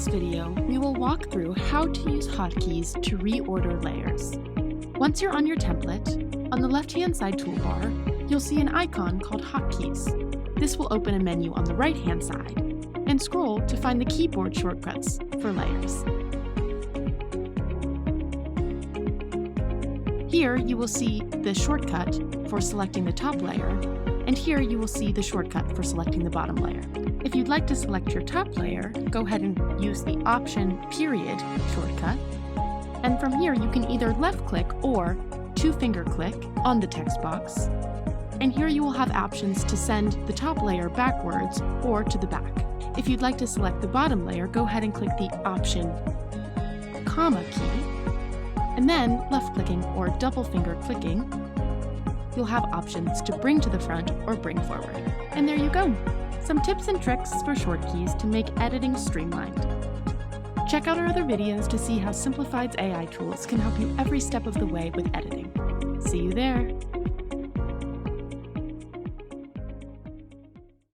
this video, we will walk through how to use hotkeys to reorder layers. Once you're on your template, on the left-hand side toolbar, you'll see an icon called hotkeys. This will open a menu on the right-hand side, and scroll to find the keyboard shortcuts for layers. Here you will see the shortcut for selecting the top layer, and here you will see the shortcut for selecting the bottom layer. If you'd like to select your top layer, go ahead and use the Option period shortcut. And from here you can either left-click or two-finger click on the text box. And here you will have options to send the top layer backwards or to the back. If you'd like to select the bottom layer, go ahead and click the Option, comma key, and then left-clicking or double-finger clicking, you'll have options to bring to the front or bring forward. And there you go! Some tips and tricks for short keys to make editing streamlined. Check out our other videos to see how Simplified's AI tools can help you every step of the way with editing. See you there!